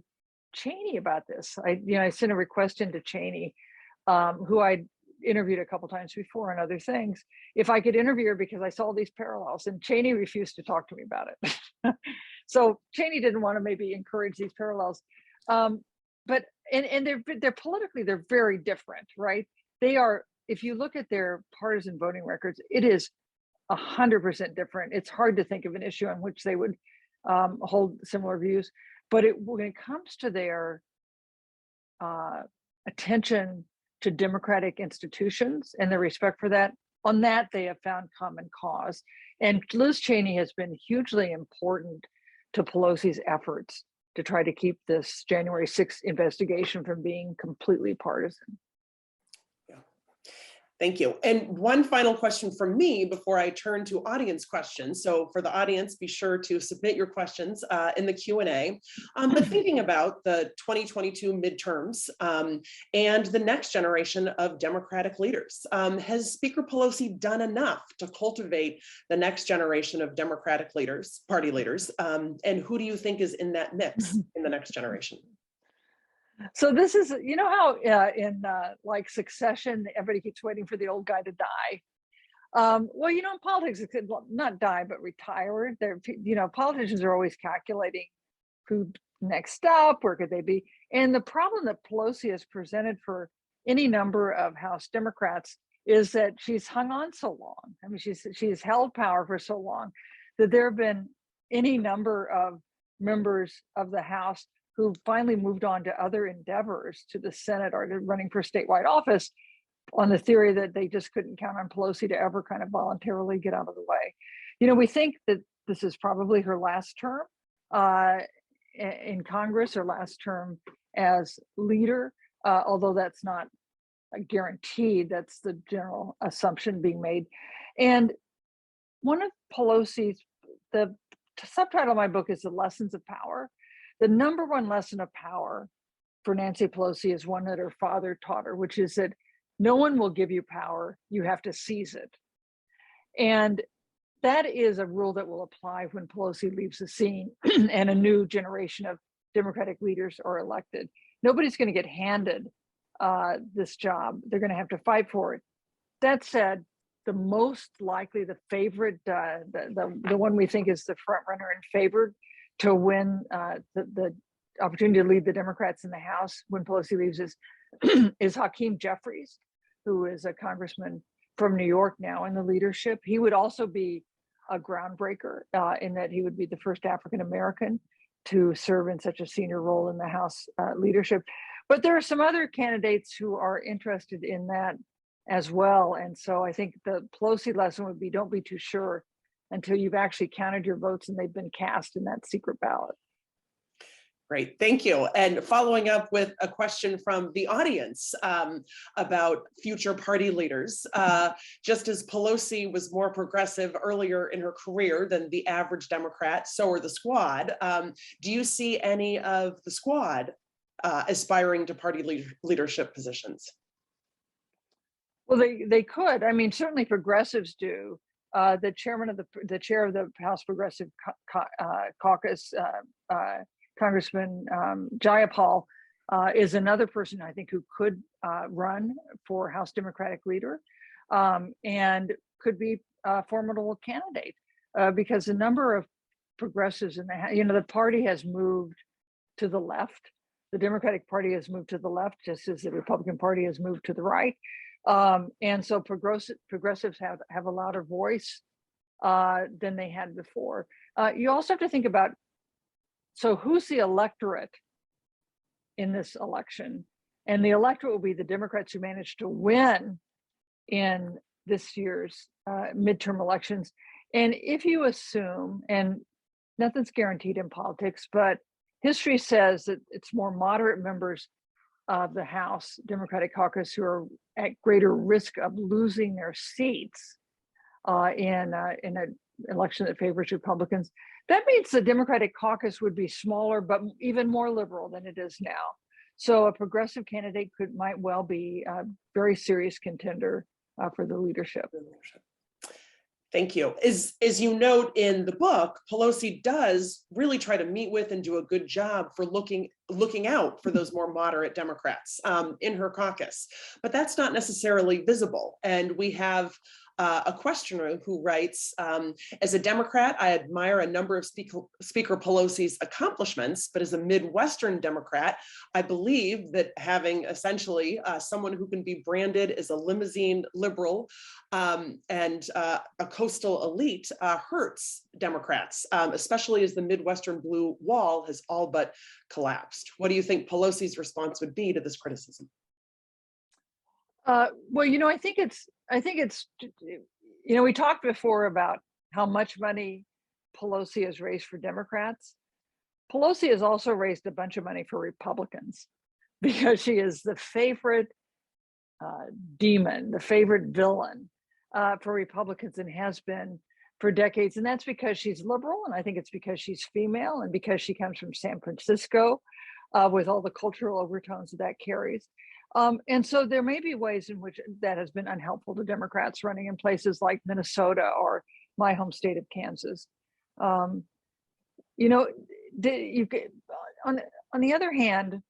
Cheney about this. I sent a request into Cheney, who I'd interviewed a couple times before on other things, if I could interview her because I saw these parallels, and Cheney refused to talk to me about it. So Cheney didn't want to maybe encourage these parallels. But they're politically, they're very different, right? They are, if you look at their partisan voting records, it is 100% different. It's hard to think of an issue on which they would hold similar views. But when it comes to their attention to democratic institutions and their respect for that, on that they have found common cause. And Liz Cheney has been hugely important to Pelosi's efforts to try to keep this January 6th investigation from being completely partisan. Yeah. Thank you. And one final question from me before I turn to audience questions. So for the audience, be sure to submit your questions in the Q&A. But thinking about the 2022 midterms and the next generation of Democratic leaders, has Speaker Pelosi done enough to cultivate the next generation of Democratic leaders, party leaders? And who do you think is in that mix in the next generation? So this is, you know how in like Succession, everybody keeps waiting for the old guy to die. Well, you know, in politics, it could not die, but retire. Politicians are always calculating who next up, where could they be? And the problem that Pelosi has presented for any number of House Democrats is that she's hung on so long. I mean, she's held power for so long that there have been any number of members of the House who finally moved on to other endeavors, to the Senate or to running for statewide office, on the theory that they just couldn't count on Pelosi to ever kind of voluntarily get out of the way. You know, we think that this is probably her last term in Congress, or last term as leader, although that's not guaranteed. That's the general assumption being made. And one of Pelosi's, the subtitle of my book is The Lessons of Power. The number one lesson of power for Nancy Pelosi is one that her father taught her, which is that no one will give you power, you have to seize it. And that is a rule that will apply when Pelosi leaves the scene and a new generation of Democratic leaders are elected. Nobody's going to get handed this job. They're going to have to fight for it. That said, the most likely, the favorite, the one we think is the front runner and favored to win the opportunity to lead the Democrats in the House when Pelosi leaves is Hakeem Jeffries, who is a congressman from New York now in the leadership. He would also be a groundbreaker in that he would be the first African-American to serve in such a senior role in the House leadership. But there are some other candidates who are interested in that as well. And so I think the Pelosi lesson would be, don't be too sure until you've actually counted your votes and they've been cast in that secret ballot. Great, thank you. And following up with a question from the audience about future party leaders, just as Pelosi was more progressive earlier in her career than the average Democrat, so are the squad. Do you see any of the squad aspiring to party leadership positions? Well, they could. I mean, certainly progressives do. The chair of the House Progressive Caucus, Congressman Jayapal, is another person I think who could run for House Democratic leader and could be a formidable candidate because a number of progressives in the party has moved to the left. The Democratic Party has moved to the left, just as the Republican Party has moved to the right. And so progressives have a louder voice than they had before. You also have to think about, so who's the electorate in this election? And the electorate will be the Democrats who managed to win in this year's midterm elections. And if you assume, and nothing's guaranteed in politics, but history says that it's more moderate members of the House Democratic Caucus who are at greater risk of losing their seats in an election that favors Republicans. That means the Democratic Caucus would be smaller, but even more liberal than it is now. So a progressive candidate might well be a very serious contender for the leadership. Thank you. As you note in the book, Pelosi does really try to meet with and do a good job for looking out for those more moderate Democrats in her caucus, but that's not necessarily visible. And we have a questioner who writes, as a Democrat, I admire a number of Speaker Pelosi's accomplishments, but as a Midwestern Democrat, I believe that having essentially someone who can be branded as a limousine liberal and a coastal elite hurts Democrats, especially as the Midwestern blue wall has all but collapsed. What do you think Pelosi's response would be to this criticism? Well, I think it's, we talked before about how much money Pelosi has raised for Democrats. Pelosi has also raised a bunch of money for Republicans because she is the favorite demon, the favorite villain for Republicans, and has been for decades. And that's because she's liberal, and I think it's because she's female, and because she comes from San Francisco with all the cultural overtones that carries. And so there may be ways in which that has been unhelpful to Democrats running in places like Minnesota or my home state of Kansas. You know, on the other hand,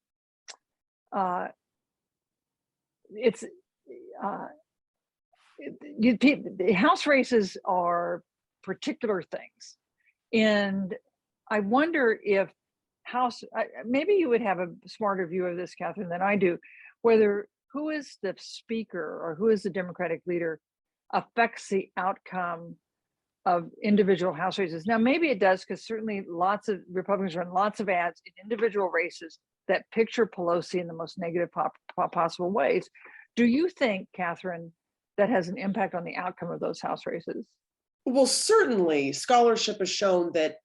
it's the House races are particular things, and I wonder if maybe you would have a smarter view of this, Kathryn, than I do, whether who is the speaker or who is the Democratic leader affects the outcome of individual House races. Now, maybe it does, because certainly lots of Republicans run lots of ads in individual races that picture Pelosi in the most negative possible ways. Do you think, Kathryn, that has an impact on the outcome of those House races? Well, certainly, scholarship has shown that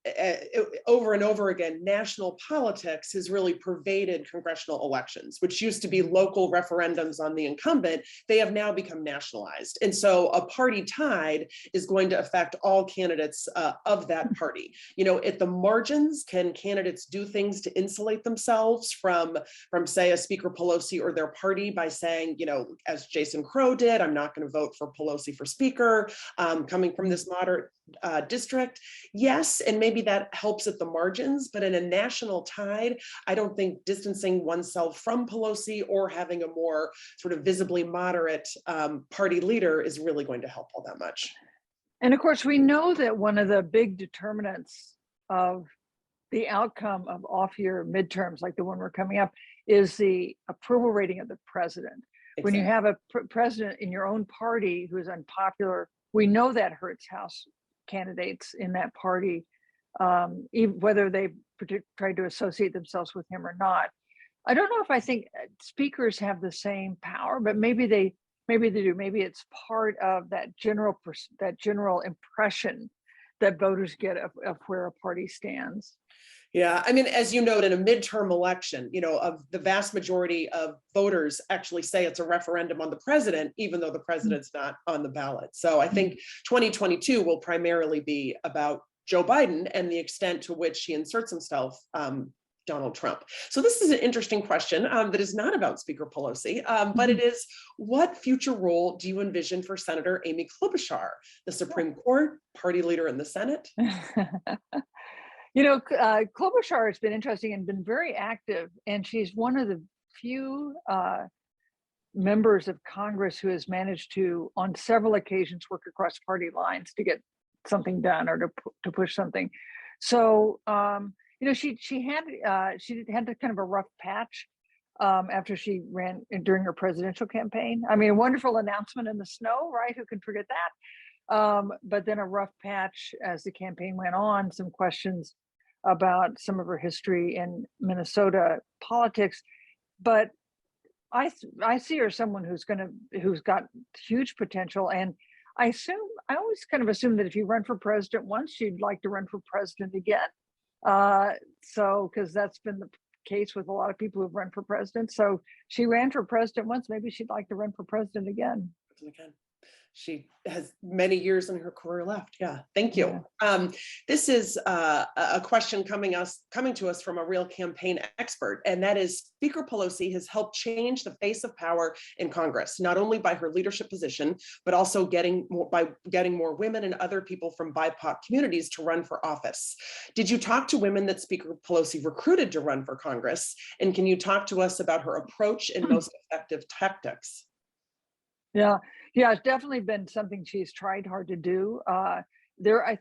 over and over again, national politics has really pervaded congressional elections, which used to be local referendums on the incumbent. They have now become nationalized. And so a party tide is going to affect all candidates of that party. You know, at the margins, can candidates do things to insulate themselves from say, a Speaker Pelosi or their party by saying, you know, as Jason Crow did, I'm not going to vote for Pelosi for Speaker, coming from this moderate district? Yes, and maybe that helps at the margins, but in a national tide, I don't think distancing oneself from Pelosi or having a more sort of visibly moderate party leader is really going to help all that much. And of course, we know that one of the big determinants of the outcome of off-year midterms, like the one we're coming up, is the approval rating of the president. Exactly. When you have a president in your own party who is unpopular, we know that hurts House candidates in that party, even whether they try to associate themselves with him or not. I don't know if I think speakers have the same power, but maybe they do. Maybe it's part of that general impression that voters get of where a party stands. Yeah, I mean, as you note, in a midterm election, you know, of the vast majority of voters actually say it's a referendum on the president, even though the president's not on the ballot. So I think 2022 will primarily be about Joe Biden and the extent to which he inserts himself, Donald Trump. So this is an interesting question that is not about Speaker Pelosi, but it is, what future role do you envision for Senator Amy Klobuchar, the Supreme Court, party leader in the Senate? You know, Klobuchar has been interesting and been very active, and she's one of the few members of Congress who has managed to, on several occasions, work across party lines to get something done or to push something. So, you know, she had kind of a rough patch after she ran during her presidential campaign. I mean, a wonderful announcement in the snow, right? Who can forget that? But then a rough patch as the campaign went on, some questions about some of her history in Minnesota politics. But I see her as someone who's got huge potential. And I always kind of assume that if you run for president once, you'd like to run for president again. So, because that's been the case with a lot of people who've run for president. So she ran for president once, maybe she'd like to run for president again. She has many years in her career left. Yeah, thank you. Yeah. This is a question coming to us from a real campaign expert, and that is, Speaker Pelosi has helped change the face of power in Congress, not only by her leadership position, but also by getting more women and other people from BIPOC communities to run for office. Did you talk to women that Speaker Pelosi recruited to run for Congress? And can you talk to us about her approach and most effective tactics? Yeah, it's definitely been something she's tried hard to do. Were there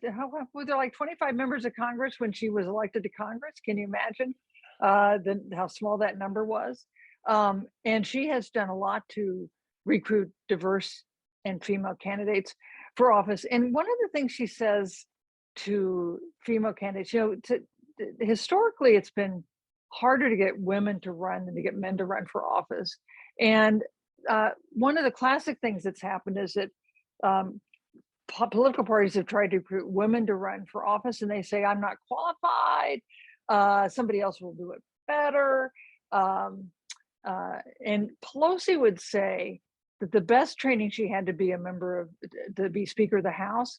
like 25 members of Congress when she was elected to Congress? Can you imagine how small that number was? And she has done a lot to recruit diverse and female candidates for office. And one of the things she says to female candidates, you know, historically, it's been harder to get women to run than to get men to run for office. And one of the classic things that's happened is that political parties have tried to recruit women to run for office, and they say, I'm not qualified, somebody else will do it better. And Pelosi would say, that the best training she had to be to be Speaker of the House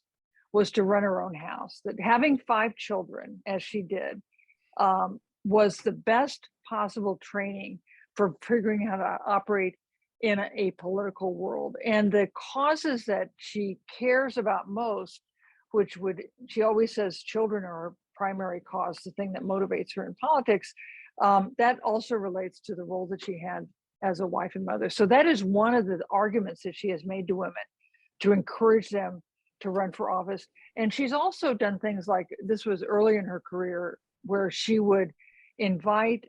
was to run her own house. That having 5 children, as she did, was the best possible training for figuring how to operate in a political world. And the causes that she cares about most, she always says children are her primary cause, the thing that motivates her in politics, that also relates to the role that she had as a wife and mother. So that is one of the arguments that she has made to women to encourage them to run for office. And she's also done things like, this was early in her career, where she would invite,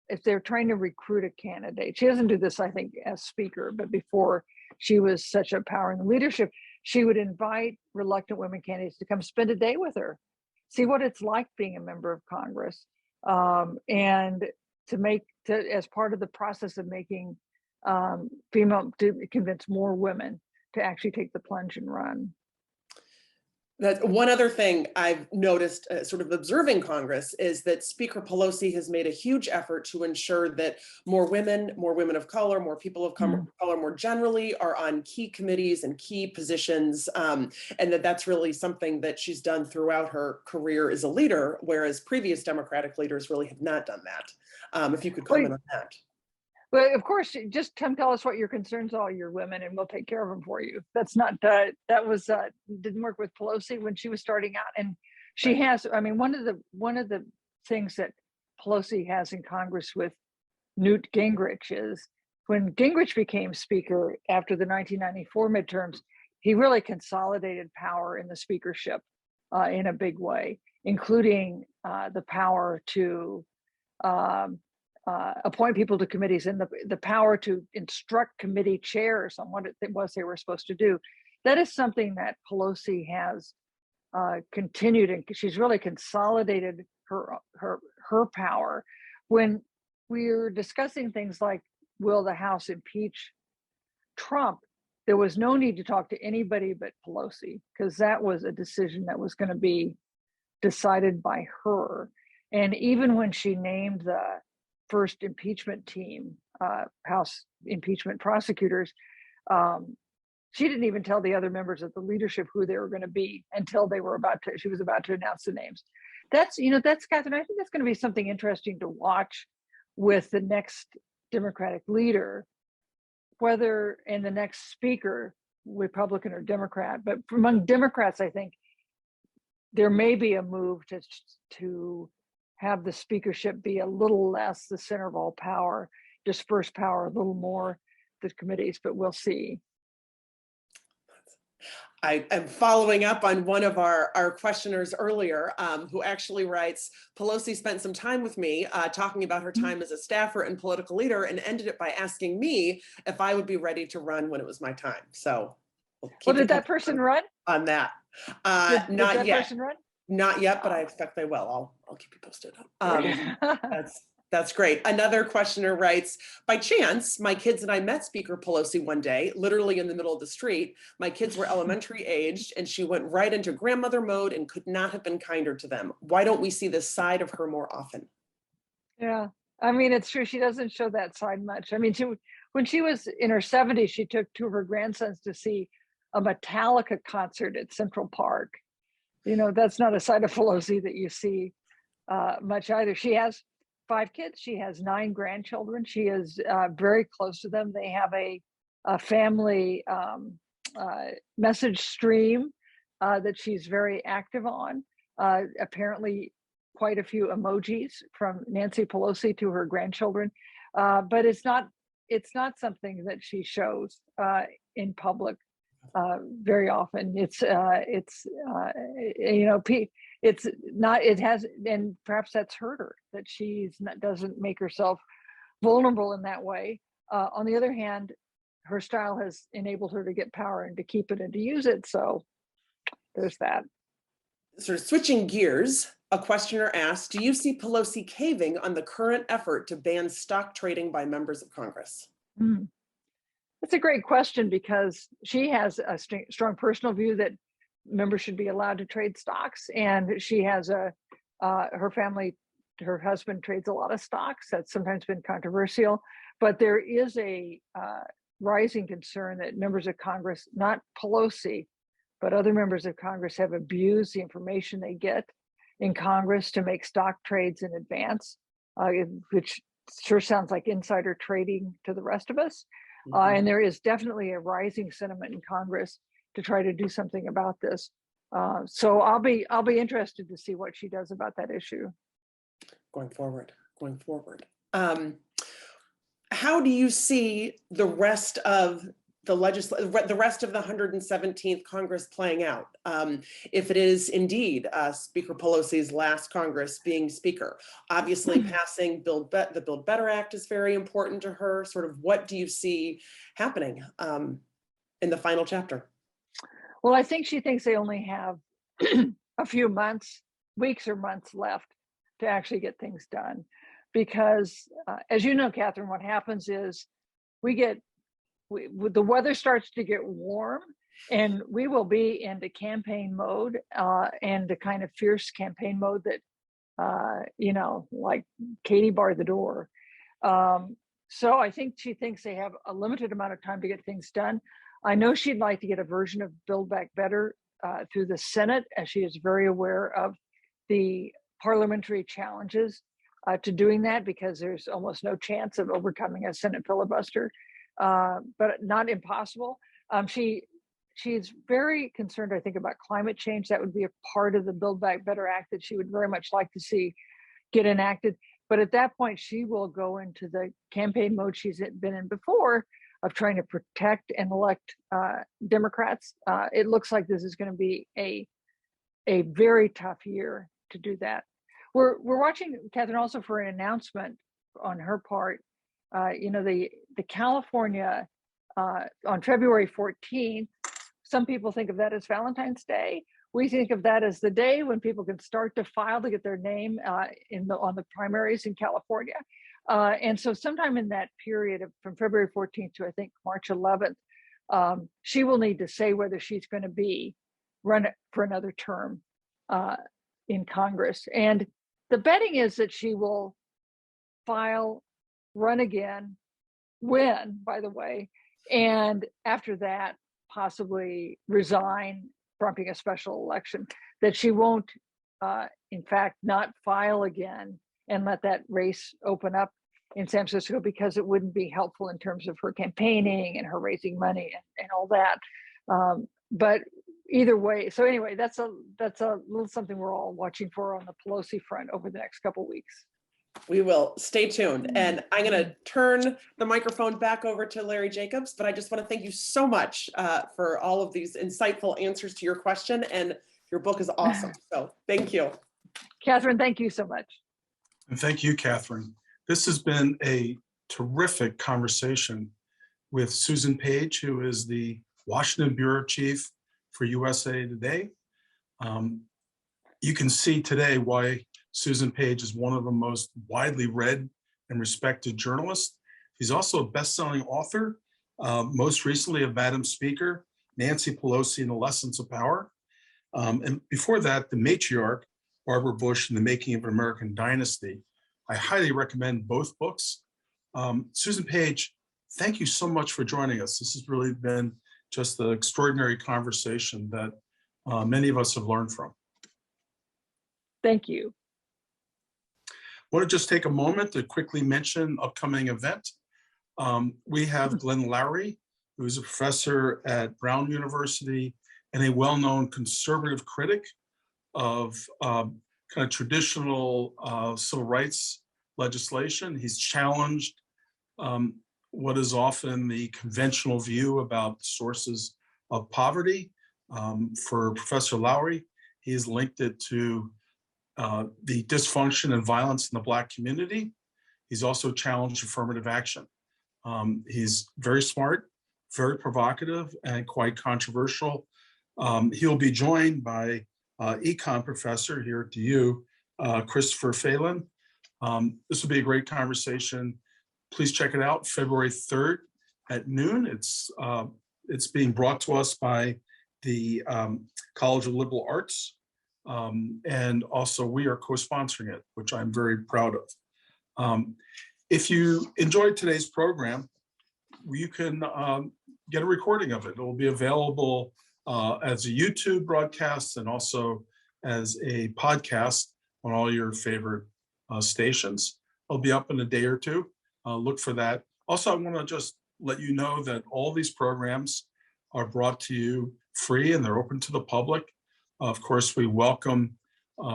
if they're trying to recruit a candidate, she doesn't do this, I think, as Speaker, but before she was such a power in leadership, she would invite reluctant women candidates to come spend a day with her, see what it's like being a member of Congress, and as part of the process of making to convince more women to actually take the plunge and run. That's one other thing I've noticed, sort of observing Congress, is that Speaker Pelosi has made a huge effort to ensure that more women of color, more people of color more generally are on key committees and key positions, and that's really something that she's done throughout her career as a leader, whereas previous Democratic leaders really have not done that. If you could comment on that. Well, of course, just come tell us what your concerns are, your women, and we'll take care of them for you. That's not, didn't work with Pelosi when she was starting out. And she has, I mean, one of the things that Pelosi has in Congress with Newt Gingrich is when Gingrich became Speaker after the 1994 midterms, he really consolidated power in the speakership in a big way, including the power to appoint people to committees and the power to instruct committee chairs on what it was they were supposed to do. That is something that Pelosi has continued, and she's really consolidated her power. When we're discussing things like, will the House impeach Trump, there was no need to talk to anybody but Pelosi, because that was a decision that was going to be decided by her. And even when she named the first impeachment team, House impeachment prosecutors, she didn't even tell the other members of the leadership who they were going to be until she was about to announce the names. That's Kathryn, I think that's going to be something interesting to watch with the next Democratic leader, whether in the next Speaker, Republican or Democrat. But among Democrats, I think there may be a move to have the speakership be a little less the center of all power, disperse power a little more the committees, but we'll see. I am following up on one of our questioners earlier, who actually writes, Pelosi spent some time with me talking about her time as a staffer and political leader, and ended it by asking me if I would be ready to run when it was my time. So did that person run? On that. Did Not that yet. person run? Not yet, but I expect they will. I'll keep you posted. That's great. Another questioner writes, by chance, my kids and I met Speaker Pelosi one day, literally in the middle of the street. My kids were elementary aged, and she went right into grandmother mode and could not have been kinder to them. Why don't we see this side of her more often? Yeah, I mean, it's true. She doesn't show that side much. I mean, when she was in her 70s, she took 2 of her grandsons to see a Metallica concert at Central Park. That's not a side of Pelosi that you see much either. She has 5 kids. She has 9 grandchildren. She is very close to them. They have a family message stream that she's very active on. Apparently, quite a few emojis from Nancy Pelosi to her grandchildren, but it's not something that she shows in public very often. It's not. It has, and perhaps that's hurt her, that doesn't make herself vulnerable in that way. On the other hand, her style has enabled her to get power and to keep it and to use it. So there's that. Sort of switching gears, a questioner asked, do you see Pelosi caving on the current effort to ban stock trading by members of Congress? That's a great question, because she has a strong personal view that members should be allowed to trade stocks. And she has her family, her husband trades a lot of stocks. That's sometimes been controversial, but there is a rising concern that members of Congress, not Pelosi, but other members of Congress, have abused the information they get in Congress to make stock trades in advance, which sure sounds like insider trading to the rest of us. And there is definitely a rising sentiment in Congress to try to do something about this. So I'll be interested to see what she does about that issue. Going forward. How do you see the rest of the rest of the 117th Congress playing out? If it is indeed Speaker Pelosi's last Congress being Speaker, obviously passing the Build Better Act is very important to her. Sort of what do you see happening in the final chapter? Well, I think she thinks they only have a few weeks or months left to actually get things done. Because as you know, Kathryn, what happens is the weather starts to get warm and we will be into campaign mode and the kind of fierce campaign mode that, like Katie barred the door. So I think she thinks they have a limited amount of time to get things done. I know she'd like to get a version of Build Back Better through the Senate, as she is very aware of the parliamentary challenges to doing that, because there's almost no chance of overcoming a Senate filibuster, but not impossible. She's very concerned, I think, about climate change. That would be a part of the Build Back Better Act that she would very much like to see get enacted. But at that point, she will go into the campaign mode she's been in before of trying to protect and elect Democrats. It looks like this is going to be a very tough year to do that. We're watching, Kathryn, also for an announcement on her part. The California on February 14th, some people think of that as Valentine's Day. We think of that as the day when people can start to file to get their name on the primaries in California. And so sometime in that period from February 14th to I think March 11th, she will need to say whether she's going to run for another term in Congress. And the betting is that she will run again, win, by the way, and after that, possibly resign, prompting a special election, that she won't, in fact, not file again and let that race open up in San Francisco, because it wouldn't be helpful in terms of her campaigning and her raising money and all that. But either way, so anyway, that's a little something we're all watching for on the Pelosi front over the next couple of weeks. We will stay tuned. And I'm going to turn the microphone back over to Larry Jacobs, but I just want to thank you so much for all of these insightful answers to your question. And your book is awesome. So thank you. Kathryn, thank you so much. And thank you, Kathryn. This has been a terrific conversation with Susan Page, who is the Washington Bureau Chief for USA Today. You can see today why Susan Page is one of the most widely read and respected journalists. She's also a best-selling author, most recently of Madam Speaker, Nancy Pelosi and the Lessons of Power. And before that, The Matriarch, Barbara Bush and the Making of an American Dynasty. I highly recommend both books. Susan Page, thank you so much for joining us. This has really been just an extraordinary conversation that many of us have learned from. Thank you. I want to just take a moment to quickly mention upcoming event. We have Glenn Loury, who's a professor at Brown University and a well-known conservative critic of kind of traditional civil rights legislation. He's challenged what is often the conventional view about sources of poverty. For Professor Loury, he has linked it to the dysfunction and violence in the Black community. He's also challenged affirmative action. He's very smart, very provocative, and quite controversial. He'll be joined by econ professor here to you, Christopher Phelan. This will be a great conversation. Please check it out, February 3rd at noon. It's being brought to us by the College of Liberal Arts. And also we are co-sponsoring it, which I'm very proud of. If you enjoyed today's program, you can get a recording of it. It will be available as a YouTube broadcast and also as a podcast on all your favorite stations. It'll be up in a day or two. Look for that. Also, I want to just let you know that all these programs are brought to you free and they're open to the public. Of course, we welcome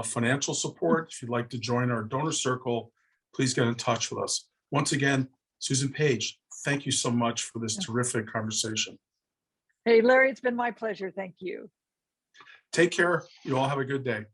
financial support. If you'd like to join our donor circle, please get in touch with us. Once again, Susan Page, thank you so much for this terrific conversation. Hey, Larry, it's been my pleasure. Thank you. Take care. You all have a good day.